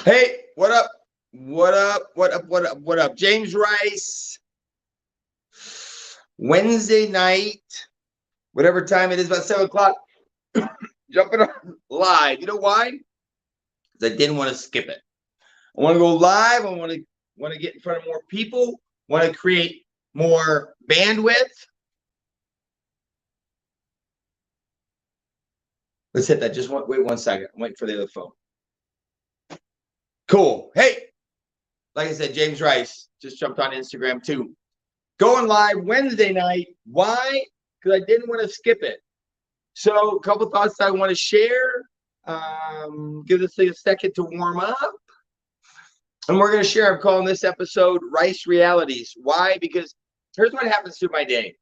Hey, what up? What up? What up? What up? What up? James Rice, Wednesday night, whatever time it is, about 7 o'clock, jumping on live. You know why? Because I didn't want to skip it. I want to go live. I want to get in front of more people. Want to create more bandwidth. Let's hit that. Just wait 1 second. I'm waiting for the other phone. Cool. Hey, like I said, James Rice just jumped on Instagram too. Going live Wednesday night. Why? Because I didn't want to skip it. So a couple thoughts I want to share. Give this thing a second to warm up. And we're going to share. I'm calling this episode Rice Realities. Why? Because here's what happens through my day.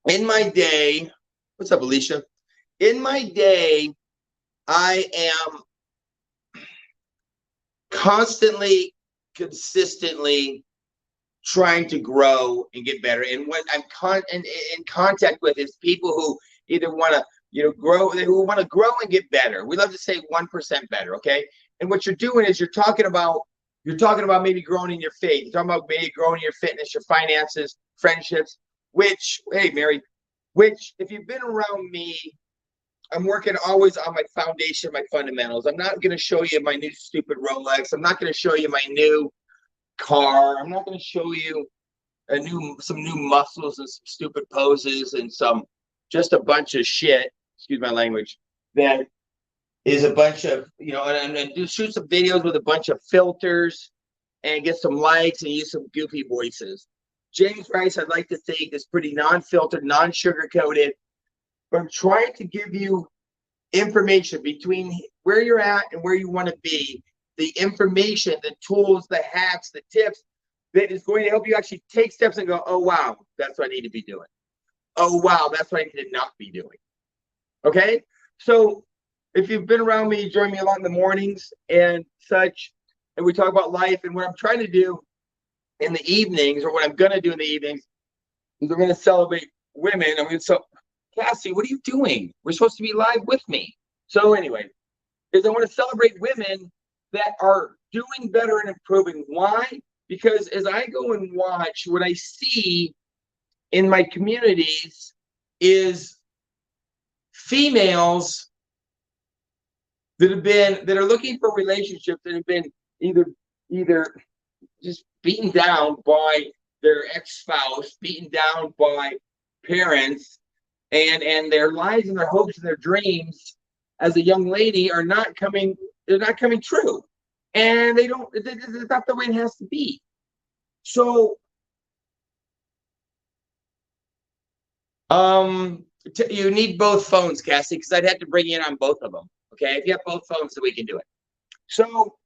In my day, what's up, Alicia? In my day, I am constantly, consistently trying to grow and get better. And what I'm in contact with is people who either want to, grow, who want to grow and get better. We love to say 1% better, okay? And what you're doing is you're talking about maybe growing in your faith. You're talking about maybe growing in your fitness, your finances, friendships, which, hey, Mary, which if you've been around me, I'm working always on my foundation, my fundamentals. I'm not going to show you my new stupid Rolex. I'm not going to show you my new car. I'm not going to show you some new muscles and some stupid poses and just a bunch of shit. Excuse my language. That is a bunch of and do shoot some videos with a bunch of filters and get some likes and use some goofy voices. James Rice, I'd like to think, is pretty non-filtered, non-sugar coated. But I'm trying to give you information between where you're at and where you want to be. The information, the tools, the hacks, the tips that is going to help you actually take steps and go, oh, wow, that's what I need to be doing. Oh, wow, that's what I need to not be doing. Okay? So if you've been around me, you join me a lot in the mornings and such, and we talk about life. And what I'm trying to do in the evenings, or what I'm going to do in the evenings, is we're going to celebrate women. Cassie, what are you doing? We're supposed to be live with me. So anyway, I want to celebrate women that are doing better and improving. Why? Because as I go and watch, what I see in my communities is females that are looking for relationships that have been either just beaten down by their ex-spouse, beaten down by parents, and their lives and their hopes and their dreams as a young lady are not coming. They're not coming true, and it's not the way it has to be. So, you need both phones, Cassie, because I'd have to bring you in on both of them. Okay, if you have both phones, then we can do it. So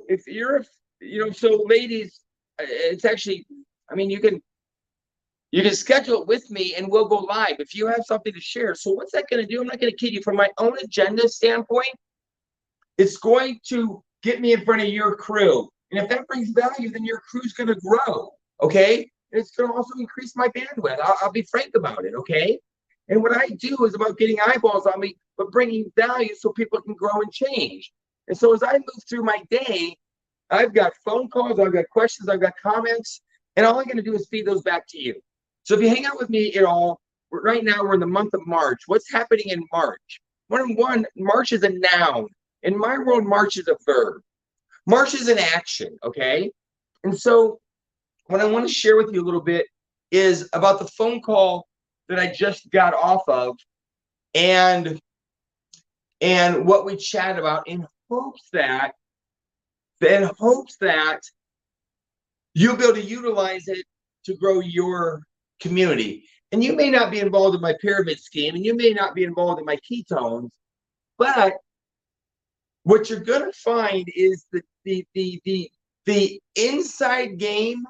if you're, so ladies, it's actually, you can schedule it with me and we'll go live if you have something to share. So what's that going to do? I'm not going to kid you. From my own agenda standpoint, it's going to get me in front of your crew. And if that brings value, then your crew's going to grow, okay? And it's going to also increase my bandwidth. I'll be frank about it, okay? And what I do is about getting eyeballs on me, but bringing value so people can grow and change. And so as I move through my day, I've got phone calls, I've got questions, I've got comments, and all I'm going to do is feed those back to you. So if you hang out with me at all, right now we're in the month of March. What's happening in March? One, March is a noun. In my world, March is a verb. March is an action, okay? And so what I want to share with you a little bit is about the phone call that I just got off of and what we chatted about in hopes that you'll be able to utilize it to grow your community. And you may not be involved in my pyramid scheme, and you may not be involved in my ketones, but what you're going to find is the inside game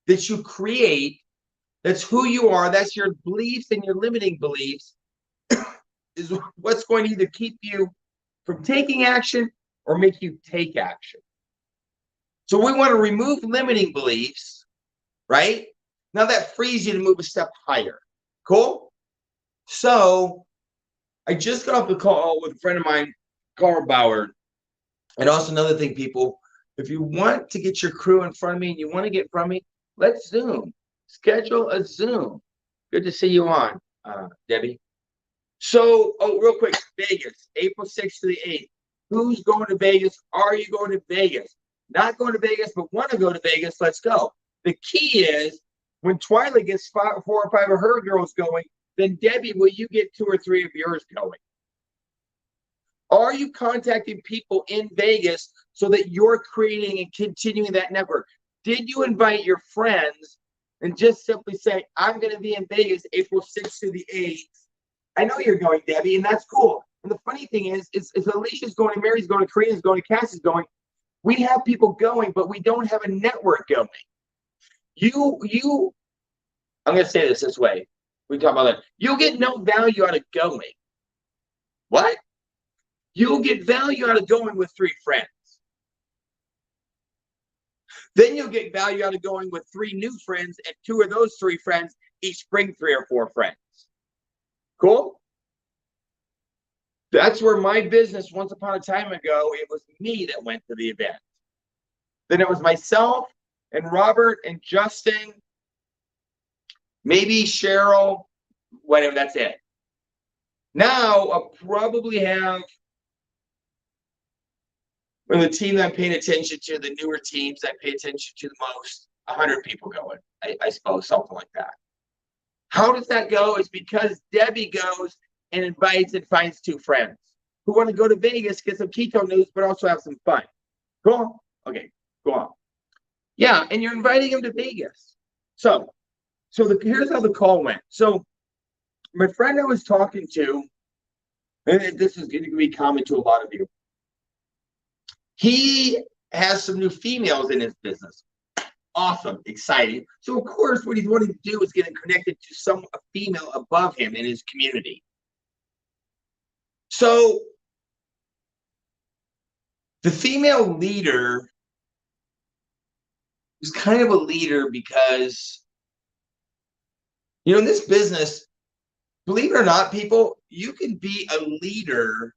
that you create, that's who you are, that's your beliefs and your limiting beliefs, is what's going to either keep you from taking action or make you take action. So we want to remove limiting beliefs, right? Now that frees you to move a step higher. Cool? So I just got off the call with a friend of mine, Carl Bauer, And also another thing, people, if you want to get your crew in front of me and you want to get in front of me, let's Zoom. Schedule a Zoom. Good to see you on, Debbie. So, real quick, Vegas, April 6th to the 8th. Who's going to Vegas? Are you going to Vegas? Not going to Vegas, but want to go to Vegas? Let's go. The key is when Twyla gets 4 or 5 of her girls going, then Debbie, will you get 2 or 3 of yours going? Are you contacting people in Vegas so that you're creating and continuing that network? Did you invite your friends and just simply say, I'm going to be in Vegas April 6th to the 8th? I know you're going, Debbie, and that's cool. And the funny thing is Alicia's going, Mary's going, Karina's going, Cassie's going. We have people going, but we don't have a network going. I'm going to say this way. We talk about that. You'll get no value out of going. What? You'll get value out of going with 3 friends. Then you'll get value out of going with 3 new friends, and 2 of those 3 friends each bring 3 or 4 friends. Cool? That's where my business, once upon a time ago, it was me that went to the event. Then it was myself and Robert and Justin, maybe Cheryl, whatever, that's it. Now I'll probably have, from the team that I'm paying attention to, the newer teams I pay attention to the most, 100 people going, I suppose, something like that. How does that go? It's because Debbie goes and invites and finds 2 friends who want to go to Vegas, get some keto news, but also have some fun. Cool? Okay, go on. Yeah, and you're inviting them to Vegas. So here's how the call went. So my friend I was talking to, and this is going to be common to a lot of you, he has some new females in his business. Awesome, exciting. So of course, what he's wanting to do is get connected to a female above him in his community. So the female leader is kind of a leader because, in this business, believe it or not, people, you can be a leader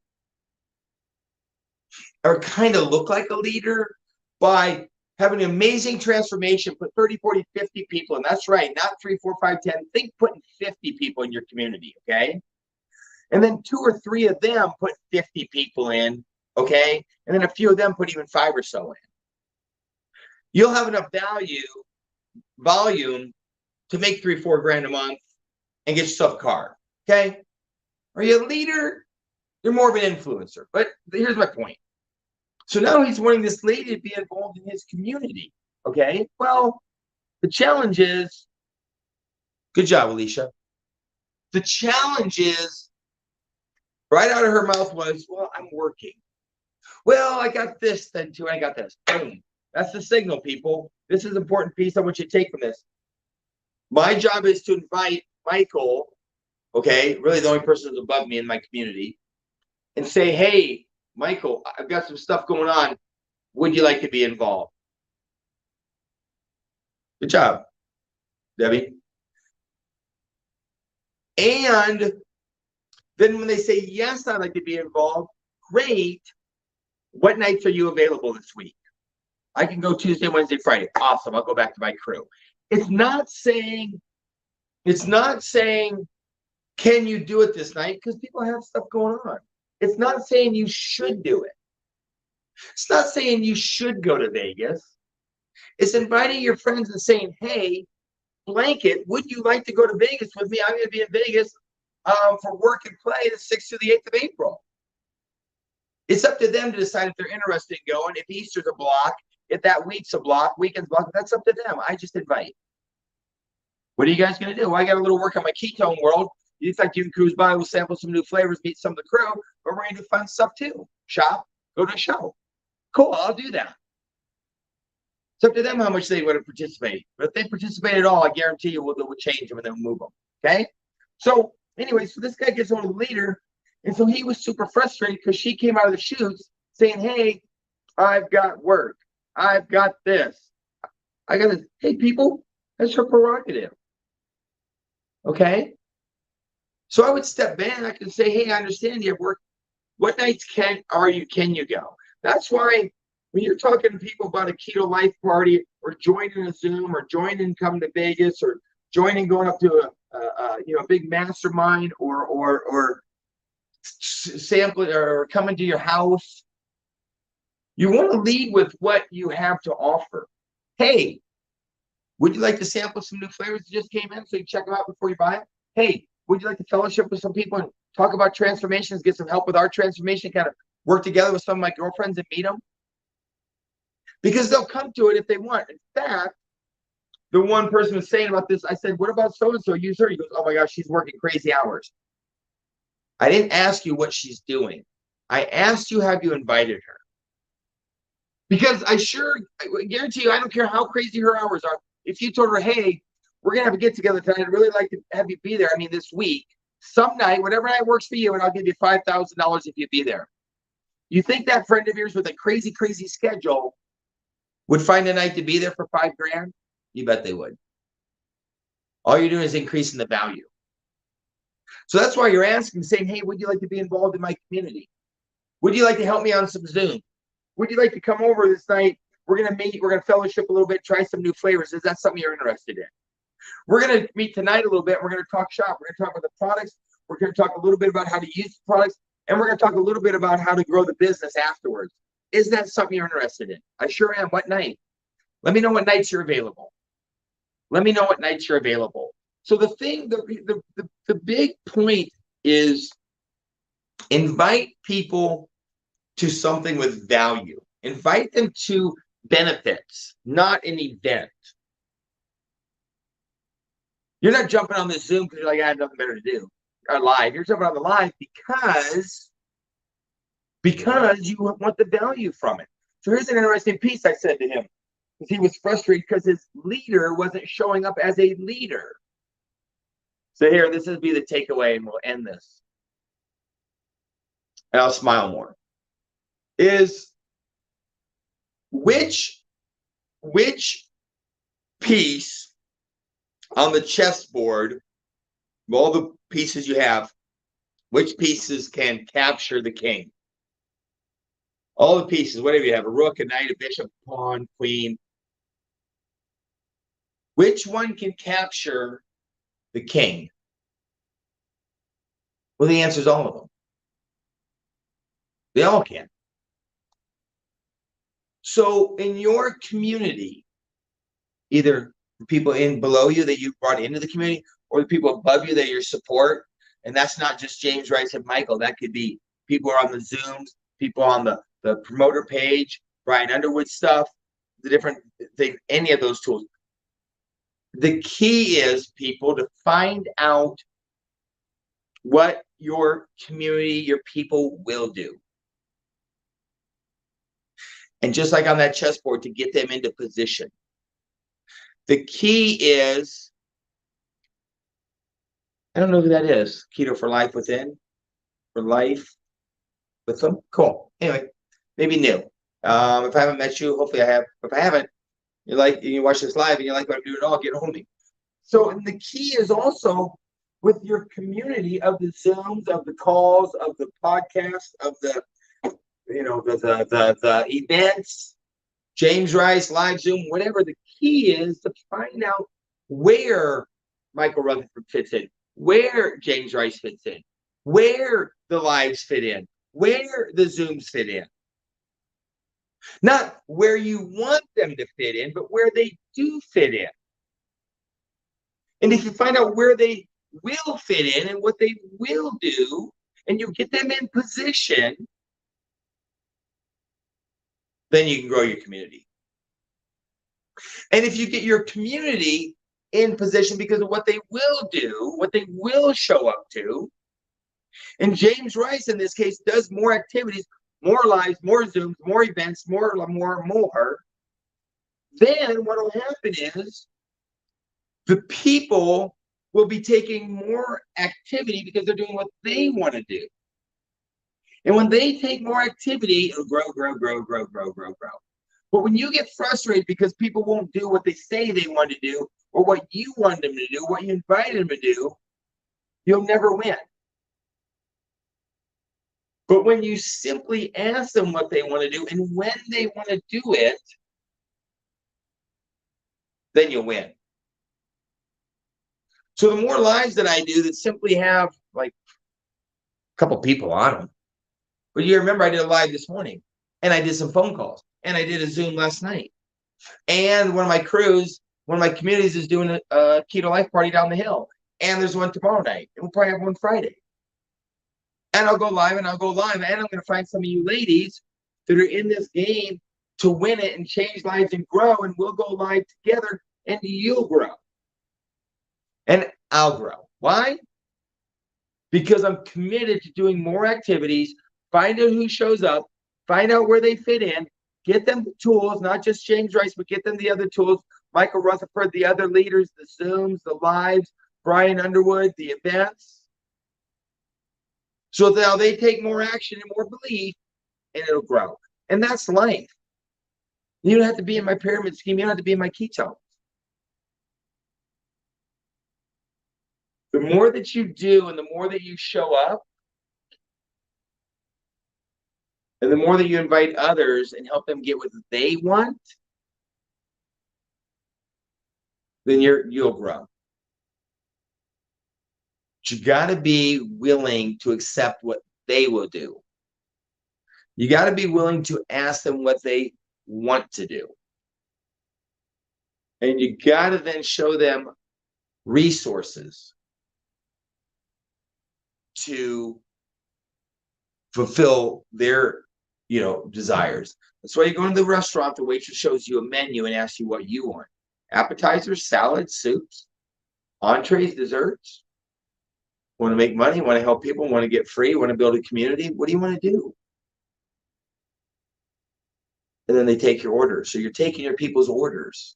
or kind of look like a leader by having an amazing transformation, put 30, 40, 50 people, and that's right, not 3, 4, 5, 10. Think putting 50 people in your community, okay? And then 2 or 3 of them put 50 people in, okay? And then a few of them put even 5 or so in. You'll have enough volume to make 3, 4 grand a month and get yourself a car, okay? Are you a leader? You're more of an influencer. But here's my point. So now he's wanting this lady to be involved in his community, okay? Well, the challenge is, good job, Alicia. The challenge is, right out of her mouth was, well, I'm working. Well, I got this then too, and I got this. Boom. That's the signal, people. This is an important piece I want you to take from this. My job is to invite Michael, okay, really the only person who's above me in my community, and say, hey, Michael, I've got some stuff going on. Would you like to be involved? Good job, Debbie. And then when they say, yes, I'd like to be involved, great. What nights are you available this week? I can go Tuesday, Wednesday, Friday. Awesome. I'll go back to my crew. It's not saying, can you do it this night? Because people have stuff going on. It's not saying you should do it. It's not saying you should go to Vegas. It's inviting your friends and saying, hey, blanket, would you like to go to Vegas with me? I'm going to be in Vegas for work and play the 6th to the 8th of April. It's up to them to decide if they're interested in going, if Easter's a block, if that week's a block, weekend's block, that's up to them. I just invite. What are you guys going to do? Well, I got a little work on my ketone world. You think you can cruise by, we'll sample some new flavors, meet some of the crew, but we're going to do fun stuff too. Shop, go to a show. Cool, I'll do that. It's up to them how much they want to participate. But if they participate at all, I guarantee you we'll change them and then move them. Okay? So anyway, so this guy gets on the leader, and so he was super frustrated because she came out of the chutes saying, hey, I've got work. I've got this. I got to, hey, people, that's her prerogative. Okay? So I would step back and say, hey, I understand you have work. What nights can you go? That's why when you're talking to people about a keto life party or joining a Zoom or joining coming to Vegas or joining going up to a big mastermind or sampling or coming to your house, you want to lead with what you have to offer. Hey, would you like to sample some new flavors that just came in so you check them out before you buy it? Hey, would you like to fellowship with some people and talk about transformations, get some help with our transformation, kind of work together with some of my girlfriends and meet them? Because they'll come to it if they want. In fact, the one person was saying about this, I said, what about so-and-so? Use her. He goes, oh my gosh, she's working crazy hours. I didn't ask you what she's doing. I asked you, have you invited her? Because I guarantee you, I don't care how crazy her hours are. If you told her, hey, we're going to have a get together tonight, I'd really like to have you be there. I mean, this week, some night, whatever night works for you, and I'll give you $5,000 if you be there. You think that friend of yours with a crazy, crazy schedule would find a night to be there for $5,000? You bet they would. All you're doing is increasing the value. So that's why you're asking, saying, hey, would you like to be involved in my community? Would you like to help me on some Zoom? Would you like to come over this night? We're going to meet. We're going to fellowship a little bit, try some new flavors. Is that something you're interested in? We're going to meet tonight a little bit. We're going to talk shop. We're going to talk about the products. We're going to talk a little bit about how to use the products. And we're going to talk a little bit about how to grow the business afterwards. Is that something you're interested in? I sure am. What night? Let me know what nights you're available. Let me know what nights you're available. So the big point is invite people to something with value. Invite them to benefits, not an event. You're not jumping on this Zoom because you're like, I have nothing better to do. Or live. You're jumping on the live because you want the value from it. So here's an interesting piece I said to him. He was frustrated because his leader wasn't showing up as a leader. So here, this will be the takeaway, and we'll end this. And I'll smile more. Is which piece on the chessboard, of all the pieces you have, which pieces can capture the king? All the pieces, whatever you have, a rook, a knight, a bishop, a pawn, queen. Which one can capture the king? Well, the answer is all of them. They all can. So in your community, either the people in below you that you brought into the community or the people above you that you support, and that's not just James Rice and Michael, that could be people on the Zooms, people on the promoter page, Brian Underwood stuff, the different things, any of those tools. The key is, people, to find out what your community, your people will do. And just like on that chessboard, to get them into position. The key is, I don't know who that is. Keto for Life Within? For Life with them? Cool. Anyway, maybe new. If I haven't met you, hopefully I have. If I haven't, you watch this live and you like what I'm doing at all, get a hold of me. So, and the key is also with your community of the Zooms, of the calls, of the podcasts, of the events, James Rice, live Zoom, whatever. The key is to find out where Michael Rutherford fits in, where James Rice fits in, where the lives fit in, where the Zooms fit in. Not where you want them to fit in, but where they do fit in. And if you find out where they will fit in and what they will do, and you get them in position, then you can grow your community. And if you get your community in position because of what they will do, what they will show up to, and James Rice in this case does more activities, more lives, more Zooms, more events, more, then what will happen is the people will be taking more activity because they're doing what they want to do. And when they take more activity, it'll grow. But when you get frustrated because people won't do what they say they want to do, or what you want them to do, what you invited them to do, you'll never win. But when you simply ask them what they want to do and when they want to do it, then you'll win. So the more lives that I do that simply have like a couple people on them. But you remember I did a live this morning, and I did some phone calls, and I did a Zoom last night. And one of my crews, one of my communities is doing a Keto Life party down the hill. And there's one tomorrow night. And we'll probably have one Friday. And I'll go live, and I'm going to find some of you ladies that are in this game to win it and change lives and grow. And we'll go live together, and you'll grow. And I'll grow. Why? Because I'm committed to doing more activities, find out who shows up, find out where they fit in, get them the tools, not just James Rice, but get them the other tools, Michael Rutherford, the other leaders, the Zooms, the lives, Brian Underwood, the events. So now they take more action and more belief, and it'll grow. And that's life. You don't have to be in my pyramid scheme. You don't have to be in my ketones. The more that you do and the more that you show up, and the more that you invite others and help them get what they want, then you'll grow. But you got to be willing to accept what they will do. You got to be willing to ask them what they want to do. And you got to then show them resources to fulfill their, desires. That's why you go into the restaurant, the waitress shows you a menu and asks you what you want. Appetizers, salads, soups, entrees, desserts. Want to make money, want to help people, want to get free, want to build a community. What do you want to do? And then they take your orders. So you're taking your people's orders.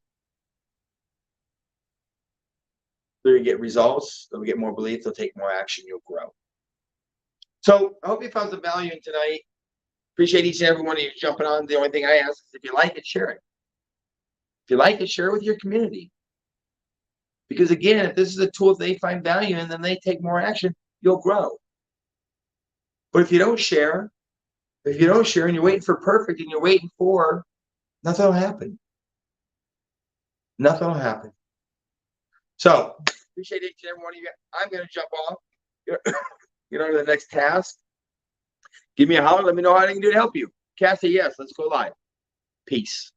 They're going to get results. They'll get more belief. They'll take more action. You'll grow. So I hope you found some value in tonight. Appreciate each and every one of you jumping on. The only thing I ask is if you like it, share it. If you like it, share it with your community. Because again, if this is a tool that they find value in, then they take more action, you'll grow. But if you don't share and you're waiting for perfect and you're waiting for, nothing will happen. Nothing will happen. So appreciate each and every one of you. I'm going to jump off. Get on to the next task. Give me a holler. Let me know how I can do to help you. Cassie, yes, let's go live. Peace.